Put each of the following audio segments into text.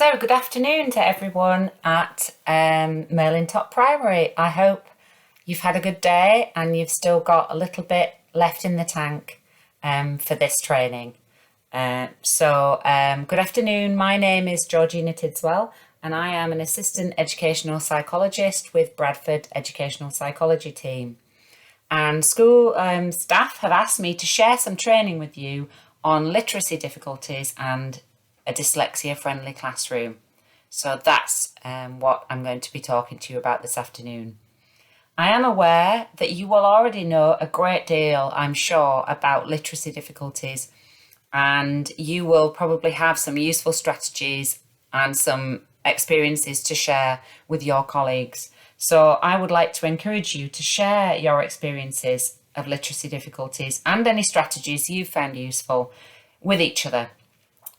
So, good afternoon to everyone at Merlin-Top Primary. I hope you've had a good day and you've still got a little bit left in the tank for this training. Good afternoon. My name is Georgina Tidswell and I am an assistant educational psychologist with Bradford Educational Psychology Team. And school staff have asked me to share some training with you on literacy difficulties and a dyslexia-friendly classroom. So that's what I'm going to be talking to you about this afternoon. I am aware that you will already know a great deal, I'm sure, about literacy difficulties, and you will probably have some useful strategies and some experiences to share with your colleagues. So I would like to encourage you to share your experiences of literacy difficulties and any strategies you've found useful with each other.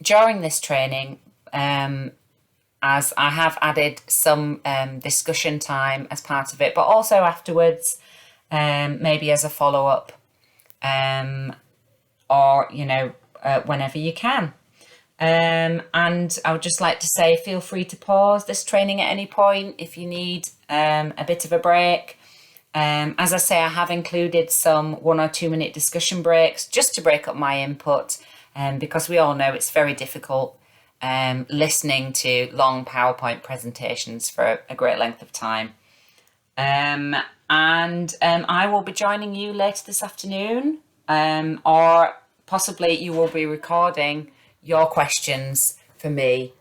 During this training, as I have added some discussion time as part of it, but also afterwards, maybe as a follow-up, or, whenever you can. And I would just like to say, feel free to pause this training at any point if you need a bit of a break. As I say, I have included some 1 or 2 minute discussion breaks just to break up my input. Because we all know it's very difficult listening to long PowerPoint presentations for a great length of time. I will be joining you later this afternoon, or possibly you will be recording your questions for me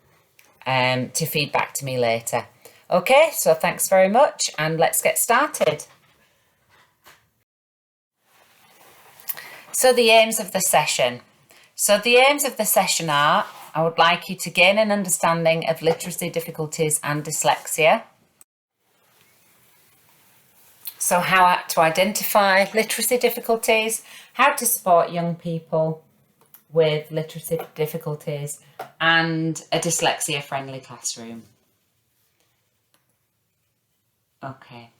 to feed back to me later. Okay, so thanks very much and let's get started. So the aims of the session. are, I would like you to gain an understanding of literacy difficulties and dyslexia. So how to identify literacy difficulties, how to support young people with literacy difficulties, and a dyslexia-friendly classroom. Okay,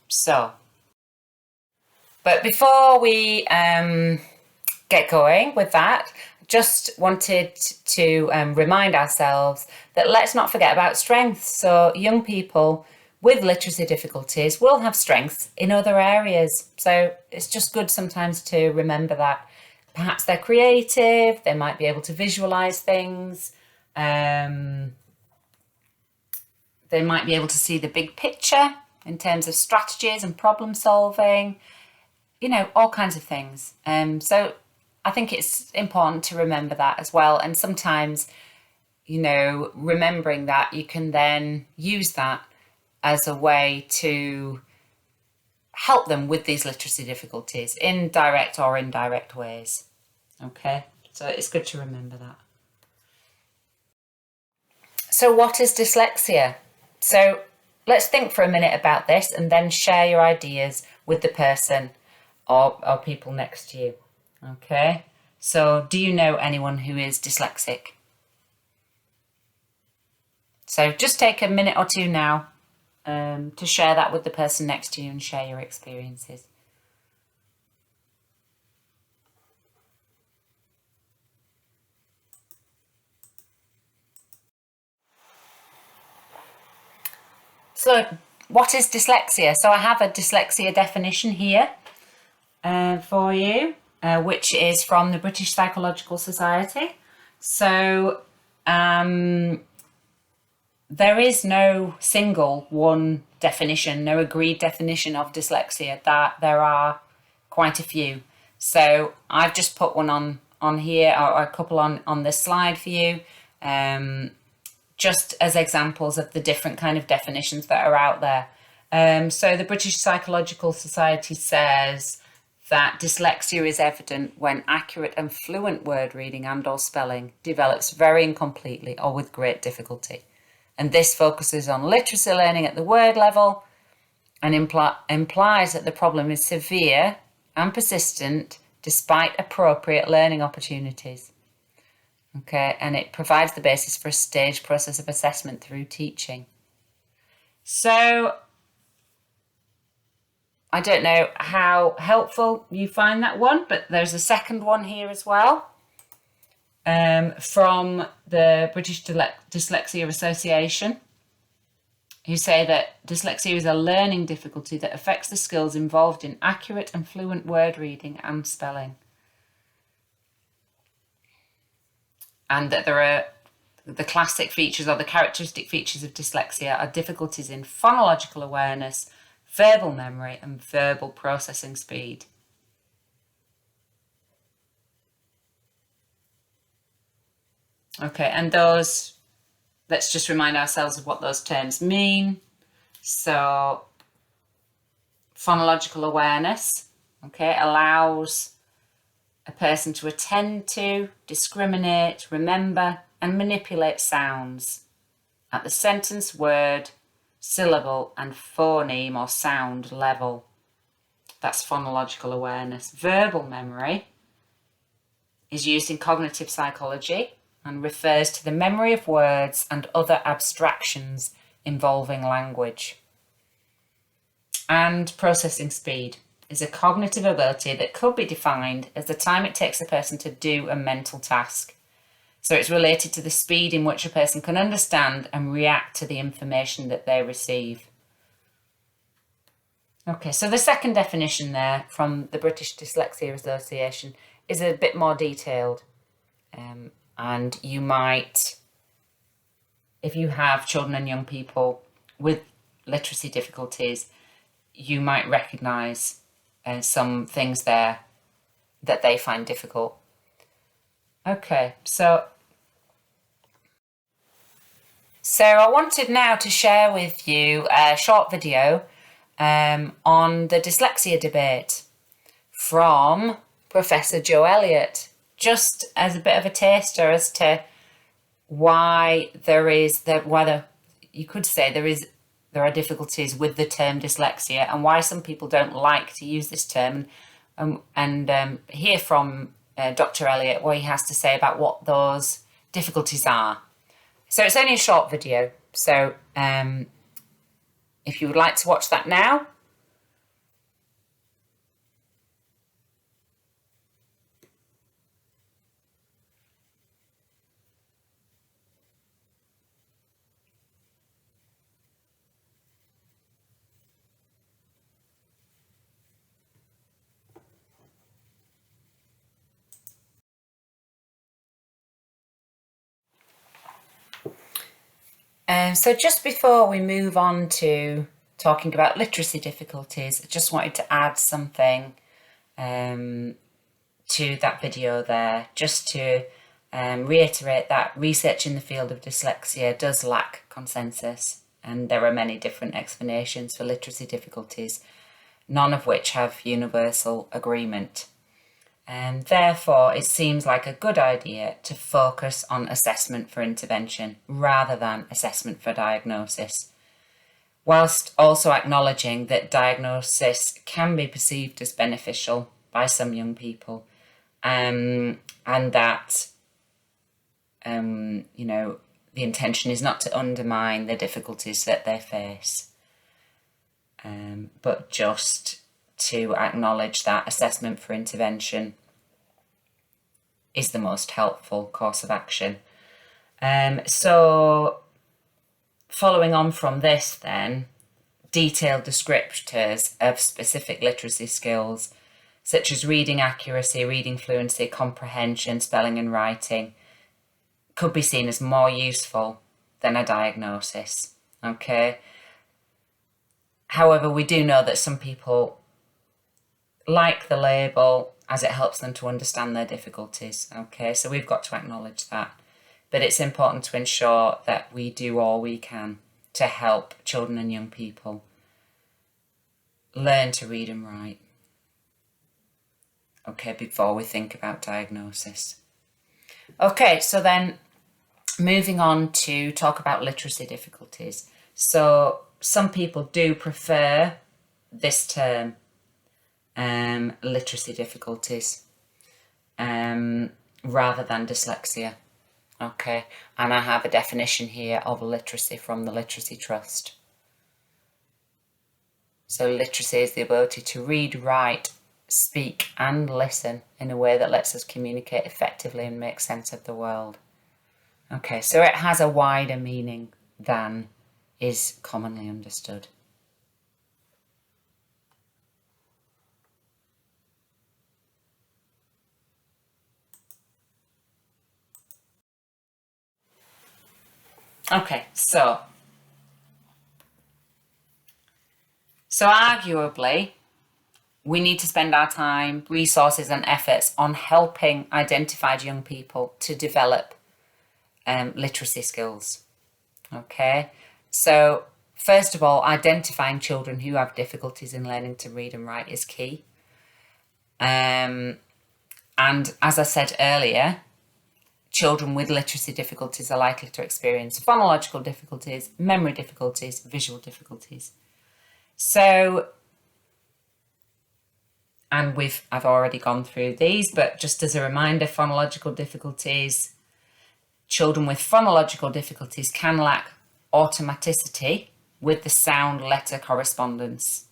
but before we get going with that, just wanted to remind ourselves that let's not forget about strengths. So young people with literacy difficulties will have strengths in other areas. So it's just good sometimes to remember that. Perhaps they're creative, they might be able to visualize things, they might be able to see the big picture in terms of strategies and problem solving, all kinds of things. So I think it's important to remember that as well. And sometimes, remembering that, you can then use that as a way to help them with these literacy difficulties in direct or indirect ways. Okay, so it's good to remember that. So what is dyslexia? So let's think for a minute about this and then share your ideas with the person or people next to you. Okay, so do you know anyone who is dyslexic? So just take a minute or two now to share that with the person next to you and share your experiences. So what is dyslexia? So I have a dyslexia definition here for you. Which is from the British Psychological Society. So there is no single one definition, no agreed definition of dyslexia. That there are quite a few. So I've just put one on here, or a couple on this slide for you, just as examples of the different kind of definitions that are out there. So the British Psychological Society says that dyslexia is evident when accurate and fluent word reading and or spelling develops very incompletely or with great difficulty. And this focuses on literacy learning at the word level and implies that the problem is severe and persistent despite appropriate learning opportunities. Okay, and it provides the basis for a staged process of assessment through teaching. So I don't know how helpful you find that one, but there's a second one here as well. from the British Dyslexia Association, who say that dyslexia is a learning difficulty that affects the skills involved in accurate and fluent word reading and spelling. And that there are the classic features or the characteristic features of dyslexia are difficulties in phonological awareness, verbal memory, and verbal processing speed. Okay, and those, let's just remind ourselves of what those terms mean. So, phonological awareness, okay, allows a person to attend to, discriminate, remember, and manipulate sounds at the sentence, word, syllable, and phoneme or sound level. That's phonological awareness. Verbal memory is used in cognitive psychology and refers to the memory of words and other abstractions involving language. And processing speed is a cognitive ability that could be defined as the time it takes a person to do a mental task. So it's related to the speed in which a person can understand and react to the information that they receive. Okay, so the second definition there from the British Dyslexia Association is a bit more detailed. And you might, if you have children and young people with literacy difficulties, you might recognise some things there that they find difficult. Okay, so I wanted now to share with you a short video on the dyslexia debate from Professor Joe Elliott, just as a bit of a taster as to why there are difficulties with the term dyslexia and why some people don't like to use this term, and hear from Dr. Elliott what he has to say about what those difficulties are. So it's only a short video, so if you would like to watch that now. So just before we move on to talking about literacy difficulties, I just wanted to add something to that video there, just to reiterate that research in the field of dyslexia does lack consensus, and there are many different explanations for literacy difficulties, none of which have universal agreement. And therefore, it seems like a good idea to focus on assessment for intervention rather than assessment for diagnosis, whilst also acknowledging that diagnosis can be perceived as beneficial by some young people, and that the intention is not to undermine the difficulties that they face, but just to acknowledge that assessment for intervention is the most helpful course of action. So following on from this then, detailed descriptors of specific literacy skills such as reading accuracy, reading fluency, comprehension, spelling and writing could be seen as more useful than a diagnosis, okay? However, we do know that some people like the label as it helps them to understand their difficulties, okay? So we've got to acknowledge that. But it's important to ensure that we do all we can to help children and young people learn to read and write, okay, before we think about diagnosis. Okay, so then moving on to talk about literacy difficulties. So some people do prefer this term, literacy difficulties, rather than dyslexia. Okay, and I have a definition here of literacy from the Literacy Trust. So literacy is the ability to read, write, speak and listen in a way that lets us communicate effectively and make sense of the world. Okay, so it has a wider meaning than is commonly understood. Okay, so arguably, we need to spend our time, resources and efforts on helping identified young people to develop literacy skills. Okay, so first of all, identifying children who have difficulties in learning to read and write is key. And as I said earlier, children with literacy difficulties are likely to experience phonological difficulties, memory difficulties, visual difficulties. So, and I've already gone through these, but just as a reminder, phonological difficulties, children with phonological difficulties can lack automaticity with the sound letter correspondence.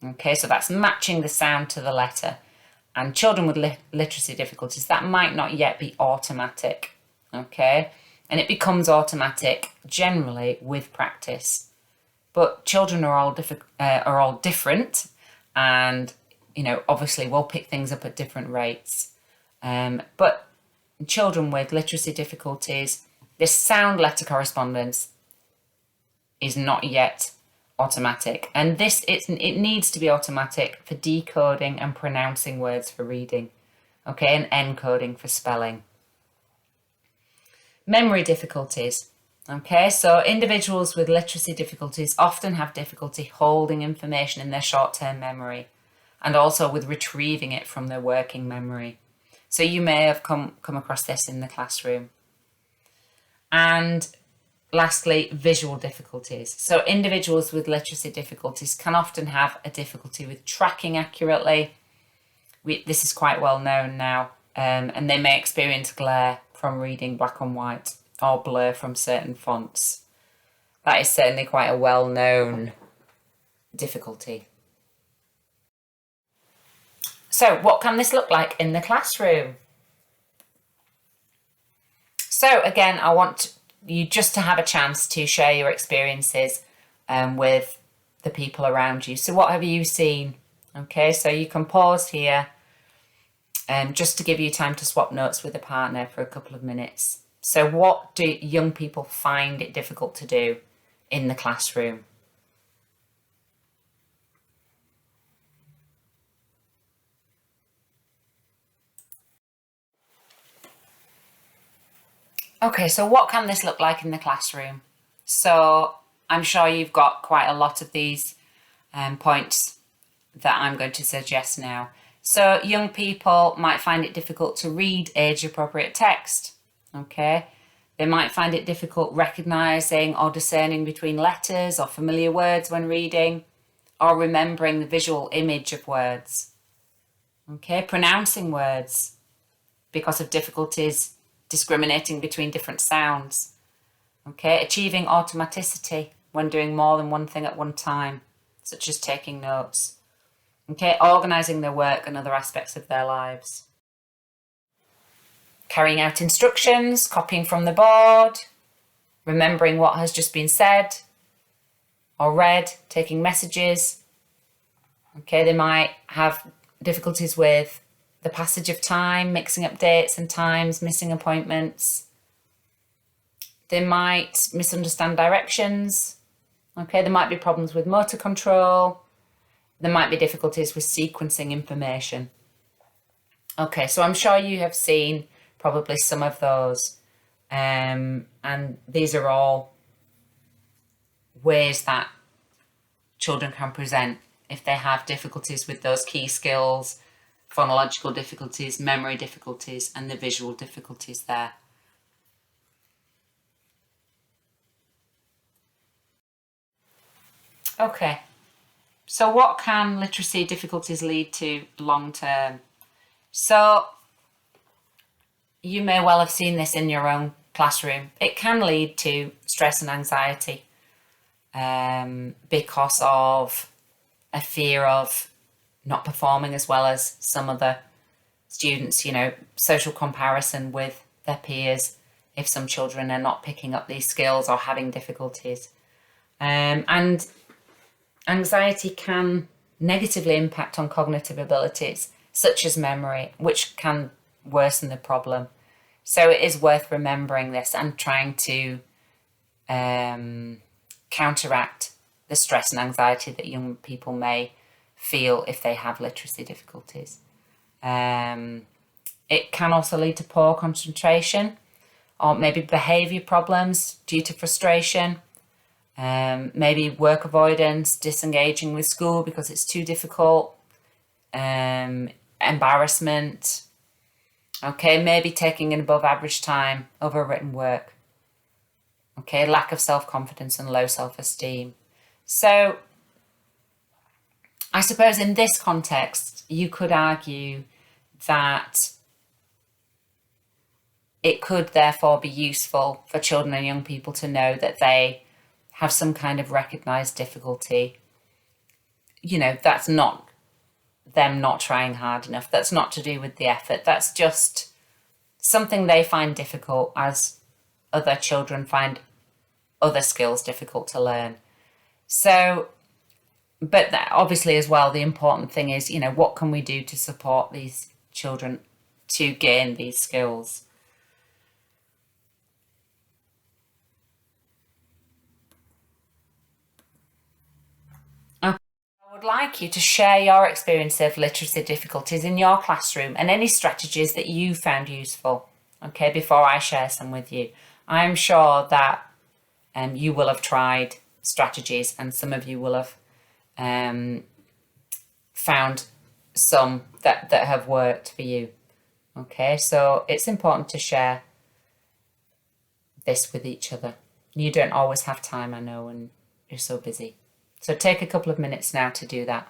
Okay, so that's matching the sound to the letter. And children with literacy difficulties, that might not yet be automatic. Okay, and it becomes automatic generally with practice. But children are all different, and obviously we'll pick things up at different rates. But children with literacy difficulties, this sound letter correspondence is not yet automatic, and it needs to be automatic for decoding and pronouncing words for reading, okay, and encoding for spelling. Memory difficulties. Okay, so individuals with literacy difficulties often have difficulty holding information in their short-term memory and also with retrieving it from their working memory. So you may have come across this in the classroom. And lastly, visual difficulties. So individuals with literacy difficulties can often have a difficulty with tracking accurately. This is quite well known now, and they may experience glare from reading black and white or blur from certain fonts. That is certainly quite a well-known difficulty. So what can this look like in the classroom? So again, I want you just to have a chance to share your experiences with the people around you. So what have you seen? Okay, so you can pause here just to give you time to swap notes with a partner for a couple of minutes. So what do young people find it difficult to do in the classroom? Okay, so what can this look like in the classroom? So I'm sure you've got quite a lot of these points that I'm going to suggest now. So young people might find it difficult to read age-appropriate text. Okay, they might find it difficult recognising or discerning between letters or familiar words when reading, or remembering the visual image of words. Okay, pronouncing words because of difficulties discriminating between different sounds. Okay, achieving automaticity when doing more than one thing at one time, such as taking notes. Okay, organising their work and other aspects of their lives. Carrying out instructions, copying from the board, remembering what has just been said or read, taking messages. Okay, they might have difficulties with the passage of time, mixing up dates and times, missing appointments. They might misunderstand directions. Okay, there might be problems with motor control. There might be difficulties with sequencing information. Okay, so I'm sure you have seen probably some of those. And these are all ways that children can present if they have difficulties with those key skills, phonological difficulties, memory difficulties, and the visual difficulties there. Okay, so what can literacy difficulties lead to long term? So you may well have seen this in your own classroom. It can lead to stress and anxiety because of a fear of not performing as well as some other students, social comparison with their peers, if some children are not picking up these skills or having difficulties. And anxiety can negatively impact on cognitive abilities, such as memory, which can worsen the problem. So it is worth remembering this and trying to counteract the stress and anxiety that young people may feel if they have literacy difficulties. It can also lead to poor concentration or maybe behaviour problems due to frustration, maybe work avoidance, disengaging with school because it's too difficult, embarrassment, okay, maybe taking an above average time over written work, okay, lack of self-confidence and low self-esteem. So I suppose in this context, you could argue that it could therefore be useful for children and young people to know that they have some kind of recognised difficulty. That's not them not trying hard enough. That's not to do with the effort. That's just something they find difficult, as other children find other skills difficult to learn. So, but obviously as well, the important thing is, what can we do to support these children to gain these skills? I would like you to share your experience of literacy difficulties in your classroom and any strategies that you found useful, okay, before I share some with you. I'm sure that you will have tried strategies and some of you will have found some that have worked for you. Okay, so it's important to share this with each other. You don't always have time, I know, and you're so busy. So take a couple of minutes now to do that.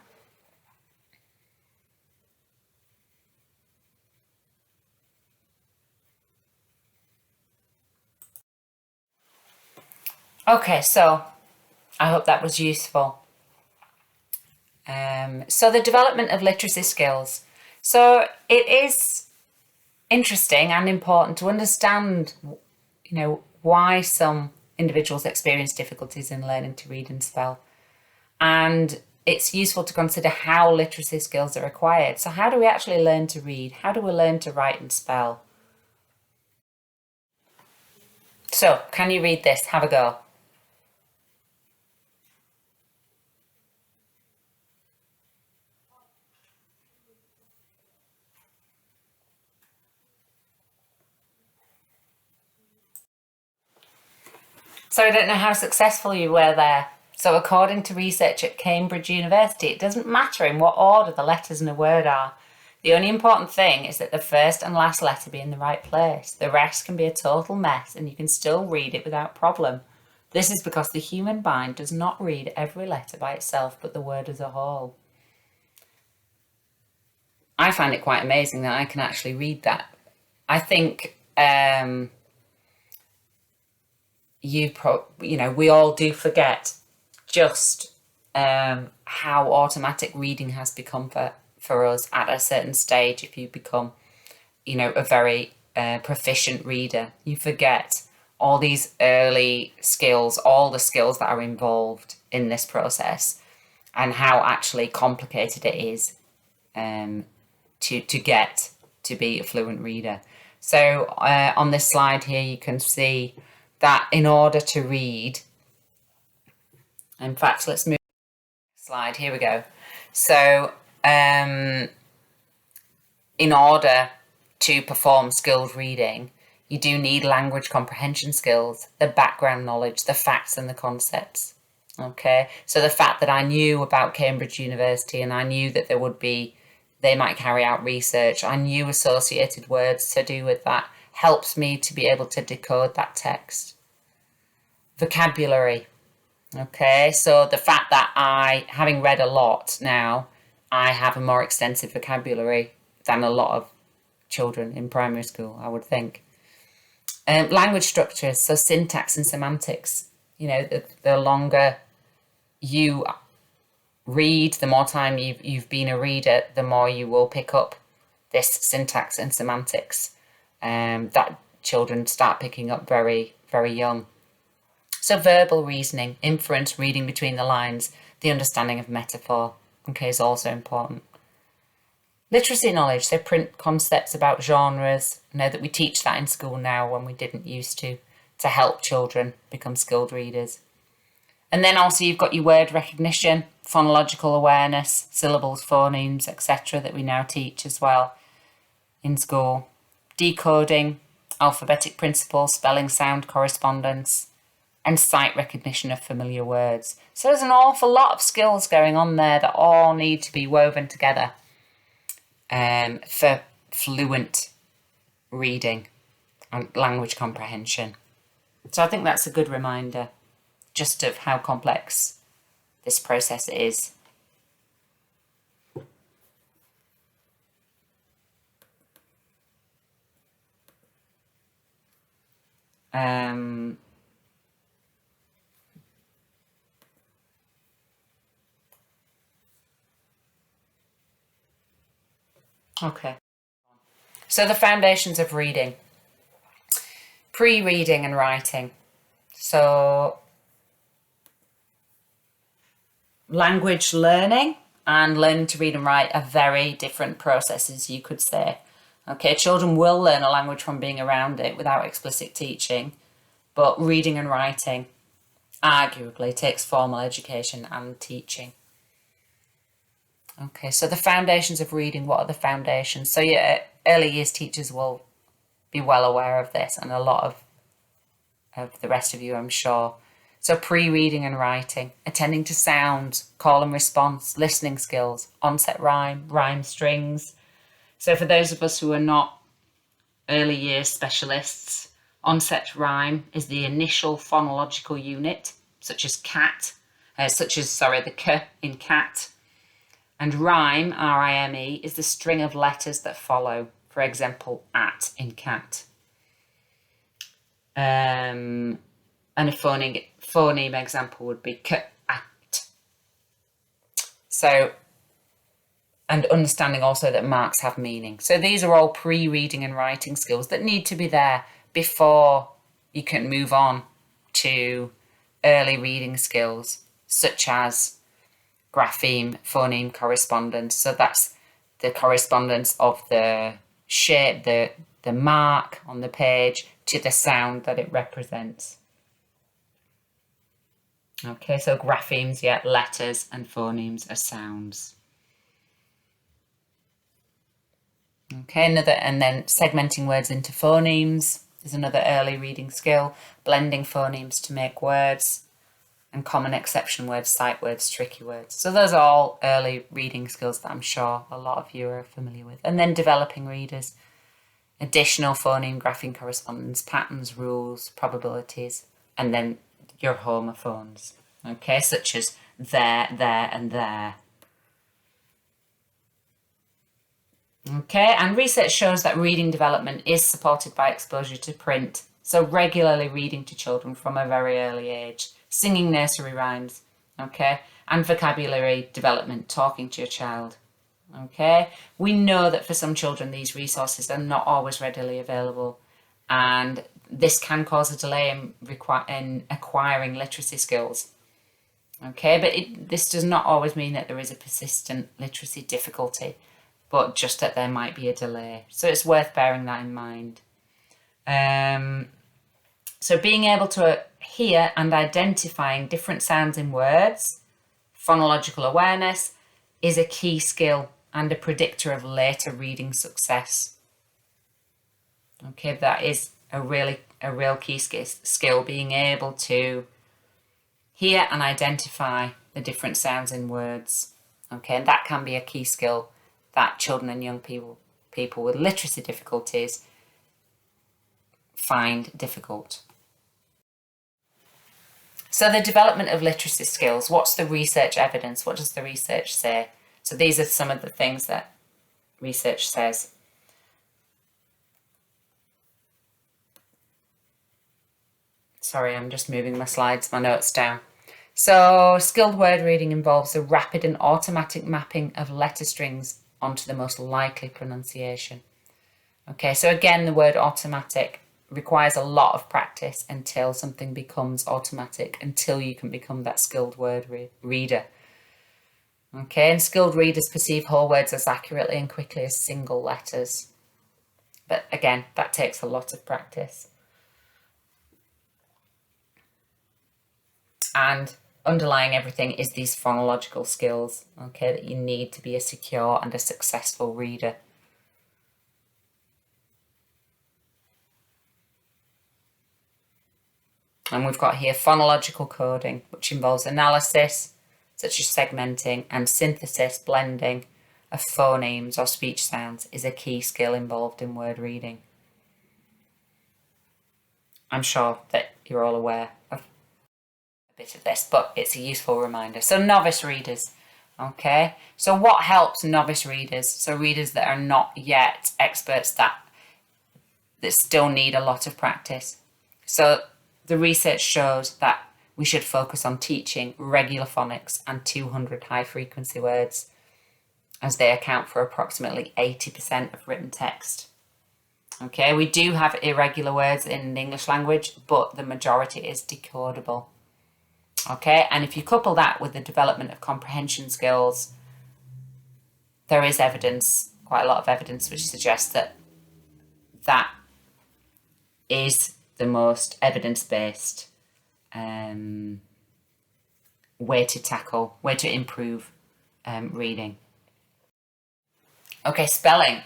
Okay, so I hope that was useful. So the development of literacy skills. So it is interesting and important to understand, why some individuals experience difficulties in learning to read and spell. And it's useful to consider how literacy skills are acquired. So how do we actually learn to read? How do we learn to write and spell? So can you read this? Have a go. So I don't know how successful you were there. So according to research at Cambridge University, it doesn't matter in what order the letters in a word are. The only important thing is that the first and last letter be in the right place. The rest can be a total mess and you can still read it without problem. This is because the human mind does not read every letter by itself, but the word as a whole. I find it quite amazing that I can actually read that. I think we all do forget just how automatic reading has become for us at a certain stage. If you become, a very proficient reader, you forget all these early skills, all the skills that are involved in this process, and how actually complicated it is to get to be a fluent reader. So on this slide here, you can see that in order to read, in fact, let's move to the slide. Here we go. So in order to perform skilled reading, you do need language comprehension skills, the background knowledge, the facts and the concepts. Okay, so the fact that I knew about Cambridge University and I knew that they might carry out research, I knew associated words to do with that, helps me to be able to decode that text. Vocabulary. Okay, so the fact that having read a lot now, I have a more extensive vocabulary than a lot of children in primary school, I would think. Language structures, so syntax and semantics. The longer you read, the more time you've been a reader, the more you will pick up this syntax and semantics that children start picking up very, very young. So verbal reasoning, inference, reading between the lines, the understanding of metaphor, okay, is also important. Literacy knowledge, so print concepts about genres. I know that we teach that in school now when we didn't used to help children become skilled readers. And then also you've got your word recognition, phonological awareness, syllables, phonemes, etc. that we now teach as well in school. Decoding, alphabetic principles, spelling, sound, correspondence, and sight recognition of familiar words. So there's an awful lot of skills going on there that all need to be woven together for fluent reading and language comprehension. So I think that's a good reminder just of how complex this process is. Okay. So the foundations of reading. Pre-reading and writing. So language learning and learning to read and write are very different processes, you could say. Okay, children will learn a language from being around it without explicit teaching, but reading and writing arguably takes formal education and teaching. Okay, so the foundations of reading, what are the foundations? So your early years teachers will be well aware of this, and a lot of the rest of you, I'm sure. So pre-reading and writing, attending to sounds, call and response, listening skills, onset rhyme, rhyme strings. So for those of us who are not early years specialists, onset rhyme is the initial phonological unit, such as the k in cat. And rhyme, R-I-M-E, is the string of letters that follow. For example, at in cat. And a phoneme example would be k-at. So, and understanding also that marks have meaning. So these are all pre-reading and writing skills that need to be there before you can move on to early reading skills, such as grapheme, phoneme, correspondence. So that's the correspondence of the shape, the mark on the page to the sound that it represents. Okay, so graphemes, letters, and phonemes are sounds. Okay, and then segmenting words into phonemes is another early reading skill. Blending phonemes to make words. And common exception words, sight words, tricky words. So those are all early reading skills that I'm sure a lot of you are familiar with. And then developing readers, additional phoneme, grapheme, correspondence, patterns, rules, probabilities, and then your homophones, okay, such as there, and there. Okay, and research shows that reading development is supported by exposure to print. So regularly reading to children from a very early age. Singing nursery rhymes, okay, and vocabulary development, talking to your child, okay. We know that for some children these resources are not always readily available, and this can cause a delay in acquiring literacy skills, okay, but this does not always mean that there is a persistent literacy difficulty, but just that there might be a delay. So it's worth bearing that in mind. So being able to hear and identifying different sounds in words, phonological awareness, is a key skill and a predictor of later reading success. Okay, that is a real key skill, being able to hear and identify the different sounds in words. Okay, and that can be a key skill that children and young people with literacy difficulties find difficult. So the development of literacy skills, what's the research evidence? What does the research say? So these are some of the things that research says. Sorry, I'm just moving my notes down. So skilled word reading involves the rapid and automatic mapping of letter strings onto the most likely pronunciation. Okay, so again, the word automatic requires a lot of practice until something becomes automatic, until you can become that skilled word reader. Okay, and skilled readers perceive whole words as accurately and quickly as single letters. But again, that takes a lot of practice. And underlying everything is these phonological skills, okay, that you need to be a secure and a successful reader. And we've got here phonological coding, which involves analysis, such as segmenting, and synthesis, blending of phonemes or speech sounds is a key skill involved in word reading. I'm sure that you're all aware of a bit of this, but it's a useful reminder. So novice readers, okay? So what helps novice readers? So readers that are not yet experts, that still need a lot of practice. So the research shows that we should focus on teaching regular phonics and 200 high-frequency words, as they account for approximately 80% of written text. Okay, we do have irregular words in the English language, but the majority is decodable. Okay, and if you couple that with the development of comprehension skills, there is evidence, quite a lot of evidence, which suggests that that is the most evidence-based way to improve reading. Okay, spelling.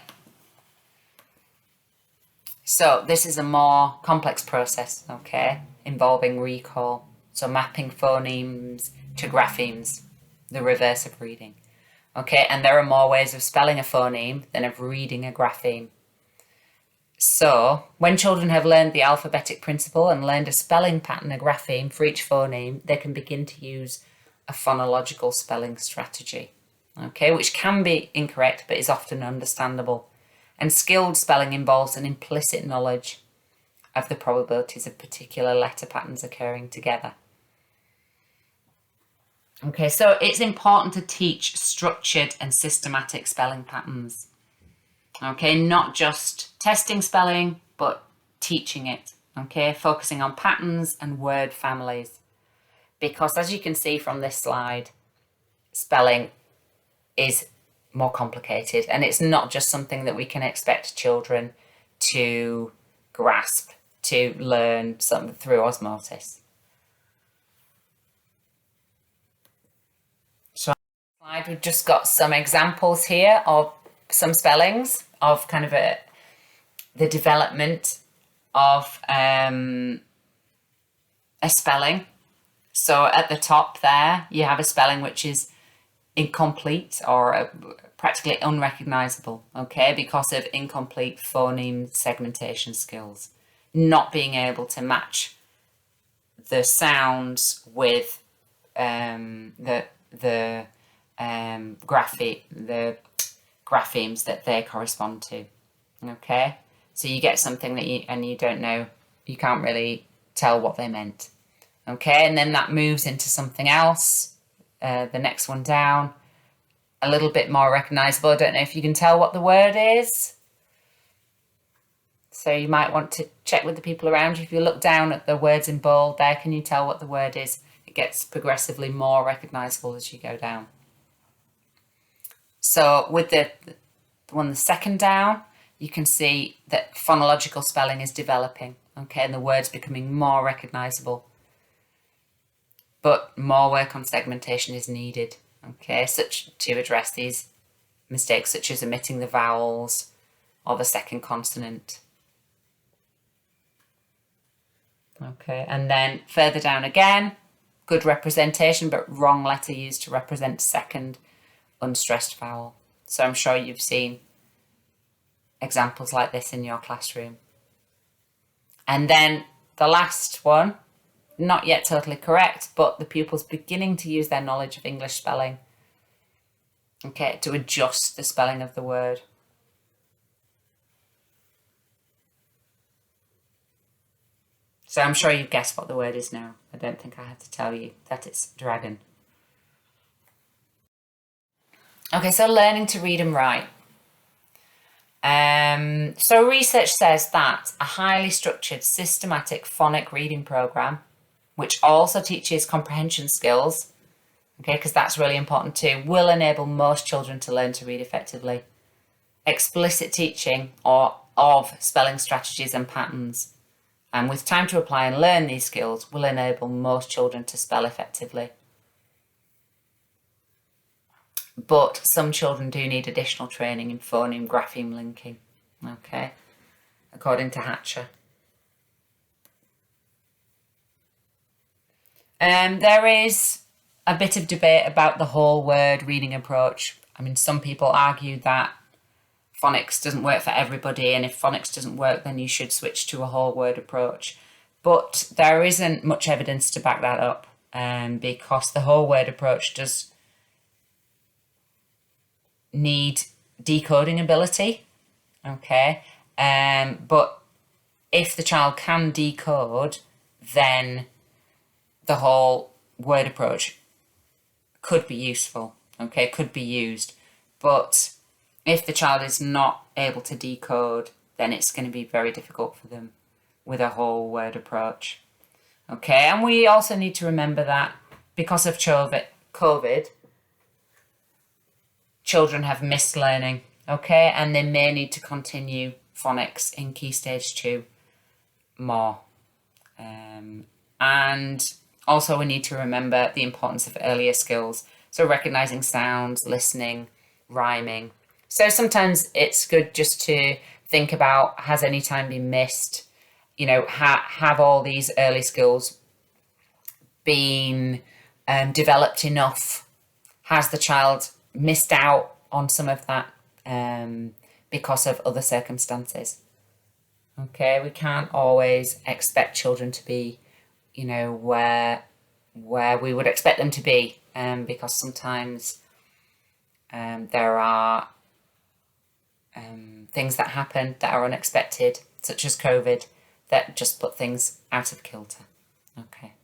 So this is a more complex process, okay, involving recall. So mapping phonemes to graphemes, the reverse of reading. Okay, and there are more ways of spelling a phoneme than of reading a grapheme. So when children have learned the alphabetic principle and learned a spelling pattern, a grapheme for each phoneme, they can begin to use a phonological spelling strategy, okay, which can be incorrect but is often understandable. And skilled spelling involves an implicit knowledge of the probabilities of particular letter patterns occurring together. Okay, so it's important to teach structured and systematic spelling patterns. Okay, not just testing spelling, but teaching it. Okay, focusing on patterns and word families. Because as you can see from this slide, spelling is more complicated, and it's not just something that we can expect children to grasp, to learn something through osmosis. So on the slide, we've just got some examples here of some spellings of kind of the development of a spelling. So at the top there, you have a spelling which is incomplete or practically unrecognizable, okay, because of incomplete phoneme segmentation skills, not being able to match the sounds with the graphemes that they correspond to. Okay, so you get something that you don't know, you can't really tell what they meant. Okay, and then that moves into something else. The next one down, a little bit more recognizable. I don't know if you can tell what the word is. So you might want to check with the people around you. If you look down at the words in bold there, can you tell what the word is? It gets progressively more recognizable as you go down. So with the second down, you can see that phonological spelling is developing, okay, and the words becoming more recognizable. But more work on segmentation is needed, okay, such to address these mistakes, such as omitting the vowels or the second consonant. Okay, and then further down again, good representation, but wrong letter used to represent second unstressed vowel. So I'm sure you've seen examples like this in your classroom. And then the last one, not yet totally correct, but the pupils beginning to use their knowledge of English spelling, okay, to adjust the spelling of the word. So I'm sure you've guessed what the word is now. I don't think I had to tell you that it's dragon. Okay, so learning to read and write. So research says that a highly structured, systematic phonic reading program, which also teaches comprehension skills, okay, because that's really important too, will enable most children to learn to read effectively. Explicit teaching of spelling strategies and patterns, and with time to apply and learn these skills, will enable most children to spell effectively. But some children do need additional training in phoneme grapheme linking, okay, according to Hatcher. There is a bit of debate about the whole word reading approach. I mean, some people argue that phonics doesn't work for everybody, and if phonics doesn't work, then you should switch to a whole word approach. But there isn't much evidence to back that up, because the whole word approach does need decoding ability, okay, but if the child can decode, then the whole word approach could be useful, okay, could be used. But if the child is not able to decode, then it's going to be very difficult for them with a whole word approach, okay. And we also need to remember that because of COVID, children have missed learning, okay, and they may need to continue phonics in Key Stage 2 more. And also we need to remember the importance of earlier skills, so recognising sounds, listening, rhyming. So sometimes it's good just to think about, has any time been missed? You know, have all these early skills been developed enough? Has the child missed out on some of that because of other circumstances? Okay, we can't always expect children to be, you know, where we would expect them to be, because sometimes there are things that happen that are unexpected, such as COVID, that just put things out of kilter. Okay.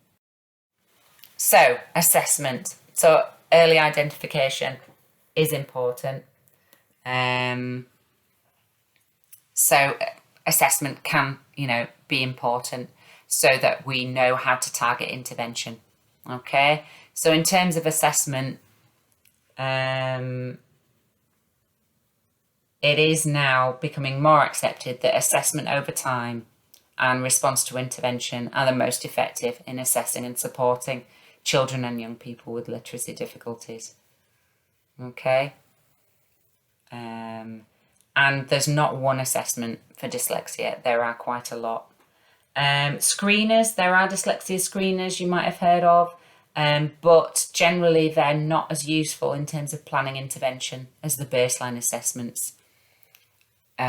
So, assessment. So, early identification is important. So assessment can, you know, be important so that we know how to target intervention. Okay, so in terms of assessment, it is now becoming more accepted that assessment over time and response to intervention are the most effective in assessing and supporting children and young people with literacy difficulties. Okay. And there's not one assessment for dyslexia. There are quite a lot. Screeners, there are dyslexia screeners you might have heard of, but generally they're not as useful in terms of planning intervention as the baseline assessments,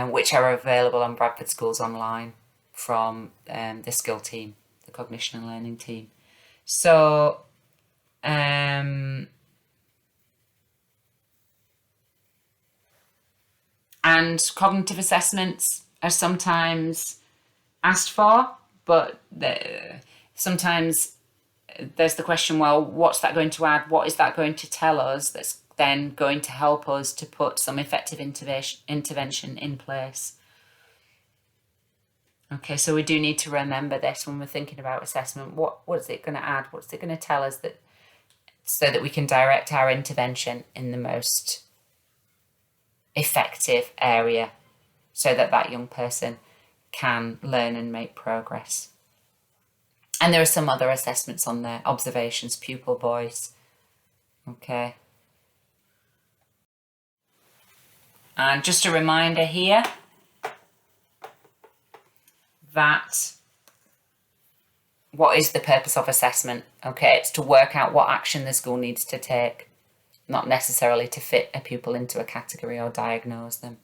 which are available on Bradford Schools online from the skill team, the cognition and learning team. So, and cognitive assessments are sometimes asked for, but sometimes there's the question, well, what's that going to add? What is that going to tell us that's then going to help us to put some effective intervention in place? Okay, so we do need to remember this when we're thinking about assessment. What is it going to add? What's it going to tell us that so that we can direct our intervention in the most effective area so that that young person can learn and make progress. And there are some other assessments on there, observations, pupil voice. Okay. And just a reminder here that what is the purpose of assessment? Okay, it's to work out what action the school needs to take, not necessarily to fit a pupil into a category or diagnose them.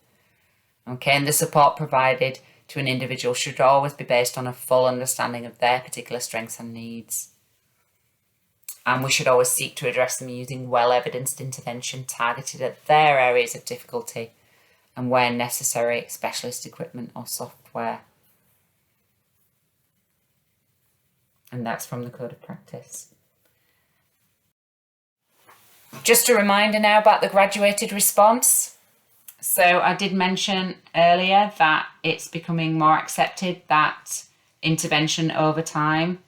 Okay, and the support provided to an individual should always be based on a full understanding of their particular strengths and needs. And we should always seek to address them using well-evidenced intervention targeted at their areas of difficulty and, where necessary, specialist equipment or software. and that's from the Code of Practice. Just a reminder now about the graduated response. So I did mention earlier that it's becoming more accepted that intervention over time,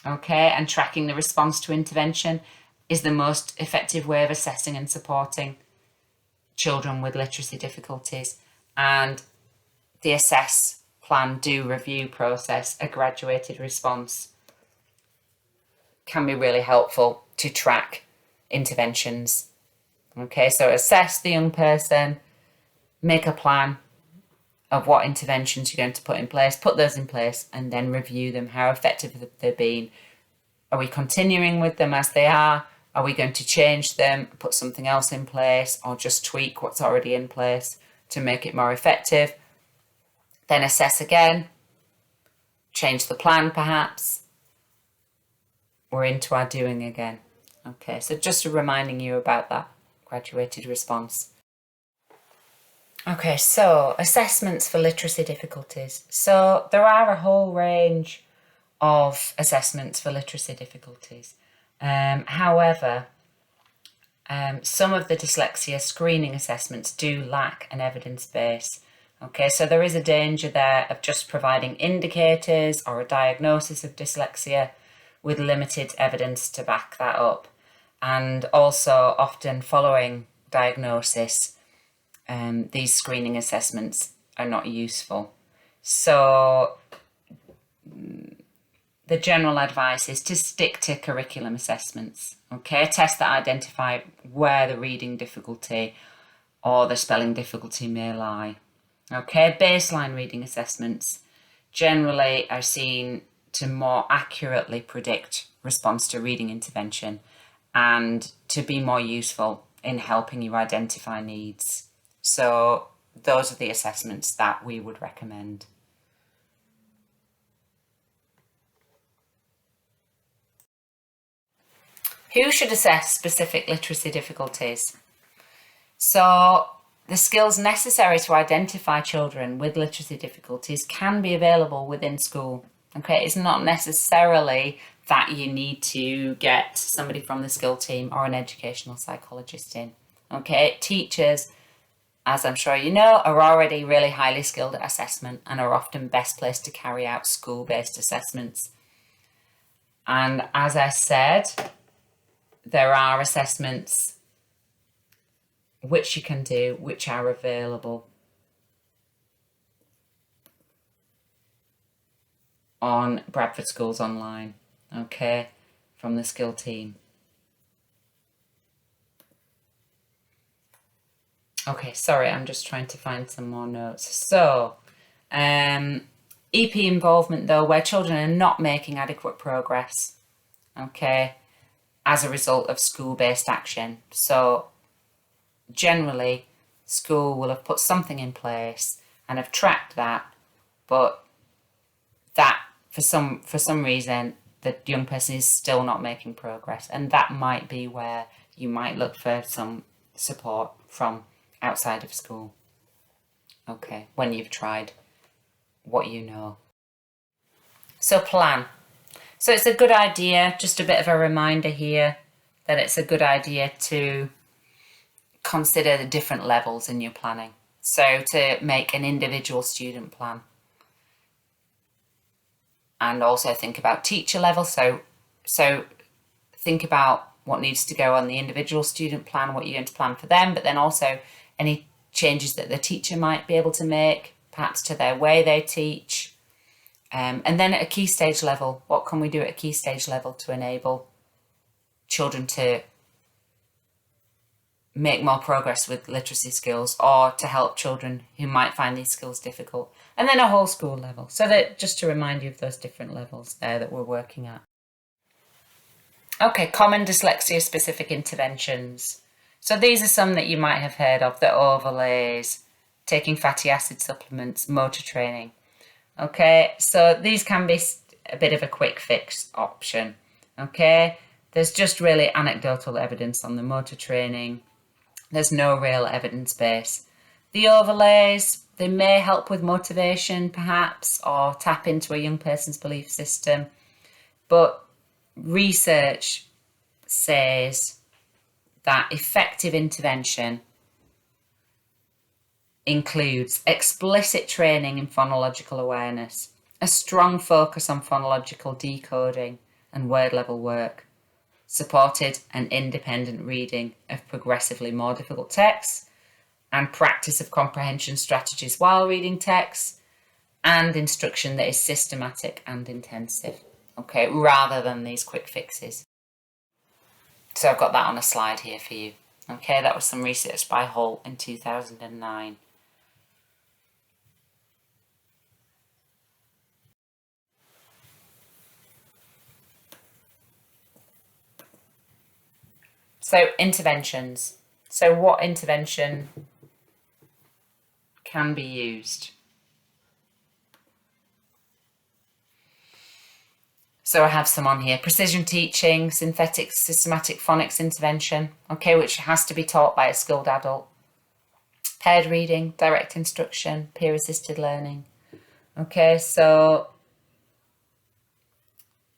and tracking the response to intervention is the most effective way of assessing and supporting children with literacy difficulties. And the assess, plan, do, review process, a graduated response, can be really helpful to track interventions. So assess the young person, make a plan of what interventions you're going to put in place, put those in place, and then review them. How effective have they been? Are we continuing with them as they are? Are we going to change them, put something else in place, or just tweak what's already in place to make it more effective? Then assess again, change the plan perhaps. We're into our doing again. So just reminding you about that graduated response. So assessments for literacy difficulties. So there are a whole range of assessments for literacy difficulties. However, some of the dyslexia screening assessments do lack an evidence base. So there is a danger there of just providing indicators or a diagnosis of dyslexia with limited evidence to back that up. And also often following diagnosis, these screening assessments are not useful. So the general advice is to stick to curriculum assessments, tests that identify where the reading difficulty or the spelling difficulty may lie. Baseline reading assessments generally are seen to more accurately predict response to reading intervention and to be more useful in helping you identify needs. So those are the assessments that we would recommend. Who should assess specific literacy difficulties? So the skills necessary to identify children with literacy difficulties can be available within school. It's not necessarily that you need to get somebody from the skill team or an educational psychologist in. Teachers, as I'm sure you know, are already really highly skilled at assessment and are often best placed to carry out school-based assessments. And as I said, there are assessments which you can do, which are available on Bradford Schools Online, from the skill team. Sorry, I'm just trying to find some more notes. So, EP involvement though, where children are not making adequate progress, as a result of school-based action. So generally, school will have put something in place and have tracked that, but that for some reason the young person is still not making progress, and that might be where you might look for some support from outside of school. When you've tried what you know. So plan. So it's a good idea, just a bit of a reminder here, that it's a good idea to consider the different levels in your planning. So to make an individual student plan. And also think about teacher level. So think about what needs to go on the individual student plan, what you're going to plan for them, but then also any changes that the teacher might be able to make, perhaps to their way they teach. And then at a key stage level, what can we do at a key stage level to enable children to make more progress with literacy skills, or to help children who might find these skills difficult? And then a whole school level. So that just to remind you of those different levels there that we're working at. Common dyslexia specific interventions. So these are some that you might have heard of: the overlays, taking fatty acid supplements, motor training. So these can be a bit of a quick fix option. There's just really anecdotal evidence on the motor training. There's no real evidence base. The overlays, they may help with motivation perhaps, or tap into a young person's belief system, But research says that effective intervention includes explicit training in phonological awareness, a strong focus on phonological decoding and word level work, supported and independent reading of progressively more difficult texts, and practice of comprehension strategies while reading texts, and instruction that is systematic and intensive, okay, rather than these quick fixes. So I've got that on a slide here for you. Okay, that was some research by Hull in 2009. So interventions. So what intervention can be used? So I have some on here. Precision teaching, synthetic systematic phonics intervention, okay, which has to be taught by a skilled adult. Paired reading, direct instruction, peer-assisted learning. Okay, so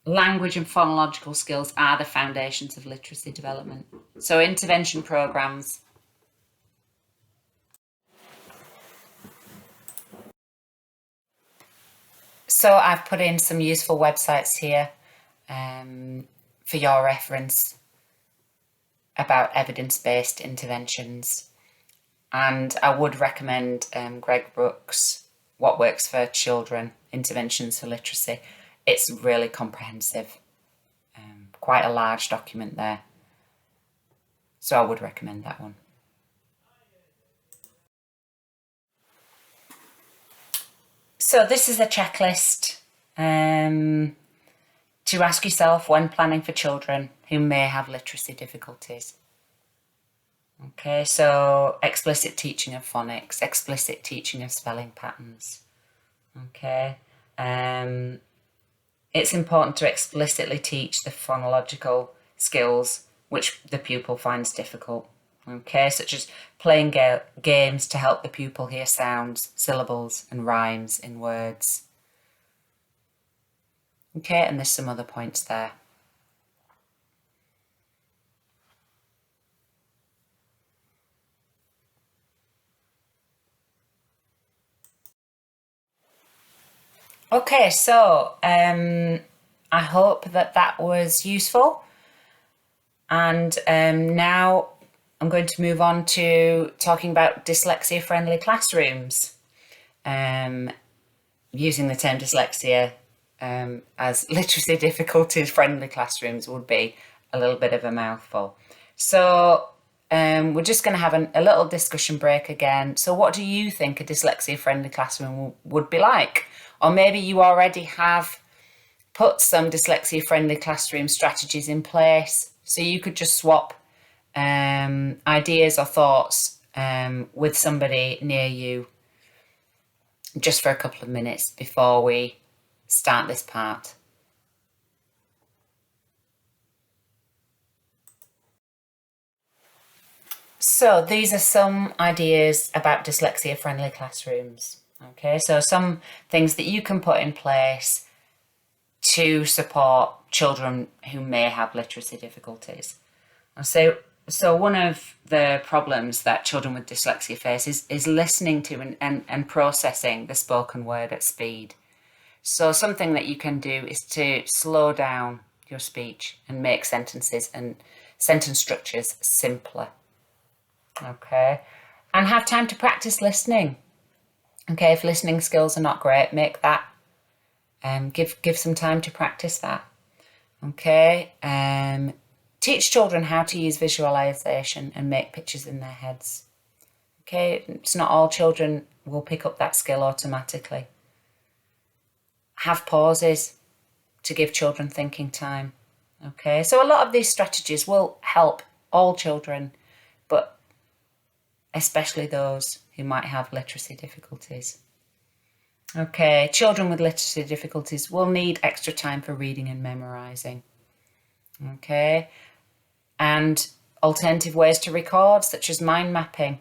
language and phonological skills are the foundations of literacy development. So intervention programs. So I've put in some useful websites here for your reference about evidence-based interventions. And I would recommend Greg Brooks' What Works for Children, Interventions for Literacy. It's really comprehensive, quite a large document there. So I would recommend that one. So this is a checklist to ask yourself when planning for children who may have literacy difficulties. Okay, so explicit teaching of phonics, explicit teaching of spelling patterns. Okay, it's important to explicitly teach the phonological skills which the pupil finds difficult. Okay, such as playing games to help the pupil hear sounds, syllables and rhymes in words. Okay, and there's some other points there. Okay, so I hope that was useful. And now I'm going to move on to talking about dyslexia-friendly classrooms. Using the term dyslexia as literacy difficulties-friendly classrooms would be a little bit of a mouthful. So we're just going to have a little discussion break again. So what do you think a dyslexia-friendly classroom would be like? Or maybe you already have put some dyslexia-friendly classroom strategies in place, so you could just swap ideas or thoughts with somebody near you just for a couple of minutes before we start this part. So these are some ideas about dyslexia-friendly classrooms. Okay, so some things that you can put in place to support children who may have literacy difficulties. So one of the problems that children with dyslexia face is listening to and processing the spoken word at speed. So something that you can do is to slow down your speech and make sentences and sentence structures simpler. Okay, and have time to practice listening. Okay, if listening skills are not great, make that, give some time to practice that. Okay, teach children how to use visualization and make pictures in their heads. Okay, it's not all children will pick up that skill automatically. Have pauses to give children thinking time. Okay, so a lot of these strategies will help all children, but especially those who might have literacy difficulties. Okay, children with literacy difficulties will need extra time for reading and memorising. Okay, and alternative ways to record, such as mind mapping,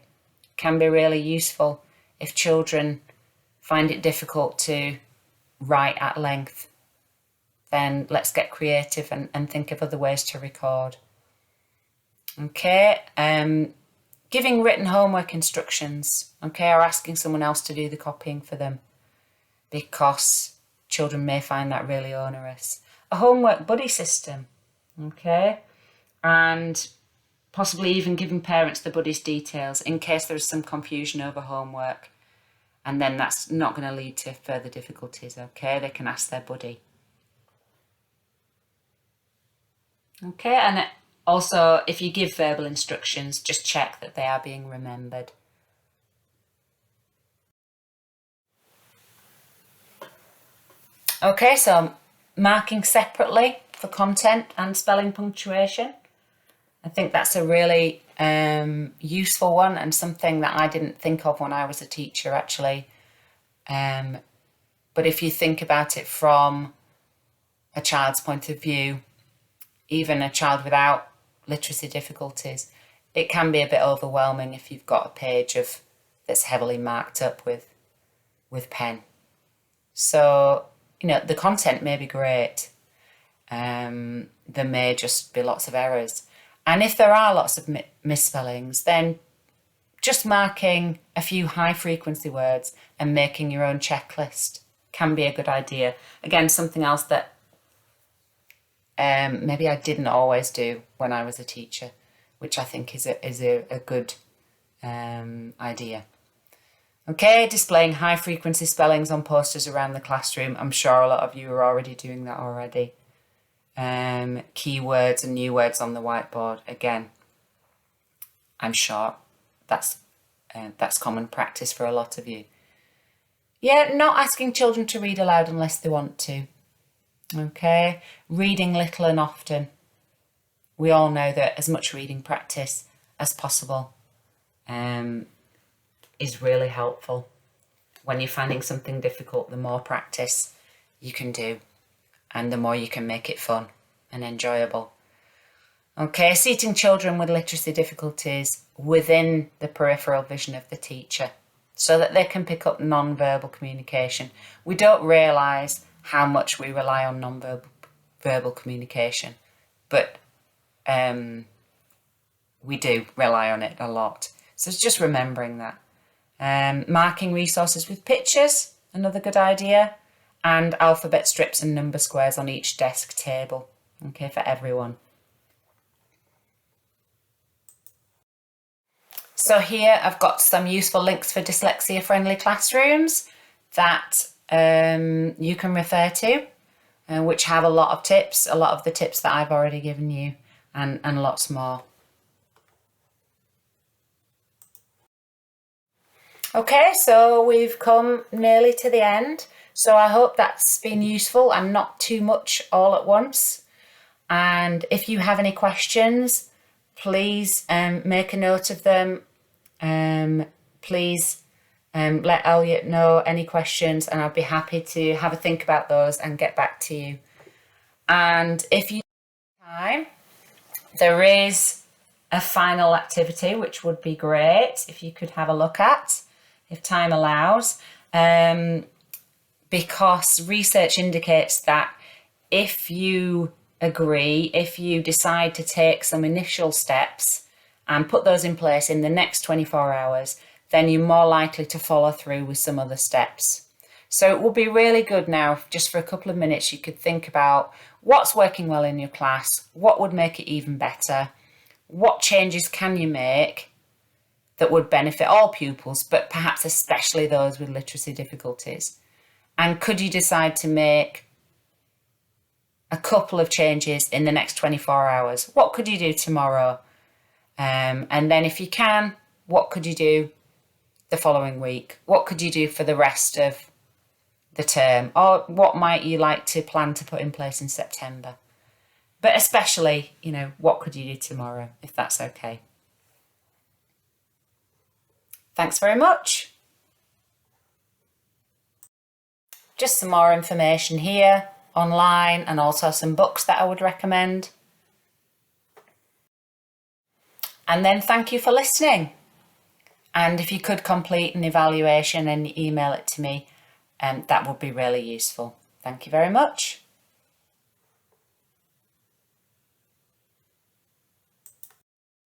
can be really useful if children find it difficult to write at length. then let's get creative and think of other ways to record. Okay, giving written homework instructions, okay, or asking someone else to do the copying for them, because children may find that really onerous. A homework buddy system, okay, and possibly even giving parents the buddy's details in case there is some confusion over homework, and then that's not going to lead to further difficulties, okay? They can ask their buddy. Okay, and also if you give verbal instructions, just check that they are being remembered. Okay, so marking separately for content and spelling punctuation. I think that's a really useful one, and something that I didn't think of when I was a teacher, actually. But if you think about it from a child's point of view, even a child without literacy difficulties, it can be a bit overwhelming if you've got a page that's heavily marked up with pen. So, the content may be great. There may just be lots of errors. And if there are lots of misspellings, then just marking a few high frequency words and making your own checklist can be a good idea. Again, something else that maybe I didn't always do when I was a teacher, which I think is a good idea. Okay, displaying high frequency spellings on posters around the classroom. I'm sure a lot of you are already doing that already. Keywords and new words on the whiteboard. Again, I'm sure that's common practice for a lot of you. Yeah, not asking children to read aloud unless they want to. Okay, reading little and often. We all know that as much reading practice as possible is really helpful. When you're finding something difficult, the more practice you can do, and the more you can make it fun and enjoyable. Okay, seating children with literacy difficulties within the peripheral vision of the teacher so that they can pick up non-verbal communication. We don't realise how much we rely on non-verbal communication, but we do rely on it a lot. So it's just remembering that. Marking resources with pictures, another good idea, and alphabet strips and number squares on each desk table, okay, for everyone. So here I've got some useful links for dyslexia-friendly classrooms that you can refer to, which have a lot of tips, a lot of the tips that I've already given you, and lots more. Okay, so we've come nearly to the end. So I hope that's been useful and not too much all at once. And if you have any questions, please make a note of them. Please let Elliot know any questions, and I'll be happy to have a think about those and get back to you. And if you have time, there is a final activity which would be great if you could have a look at, if time allows, because research indicates that if you agree, if you decide to take some initial steps and put those in place in the next 24 hours, then you're more likely to follow through with some other steps. So it would be really good now, just for a couple of minutes, you could think about what's working well in your class, what would make it even better, what changes can you make that would benefit all pupils, but perhaps especially those with literacy difficulties. And could you decide to make a couple of changes in the next 24 hours? What could you do tomorrow? And then if you can, what could you do the following week? What could you do for the rest of the term? Or what might you like to plan to put in place in September? But especially, what could you do tomorrow, if that's okay? Thanks very much. Just some more information here online, and also some books that I would recommend. And then thank you for listening. And if you could complete an evaluation and email it to me, that would be really useful. Thank you very much.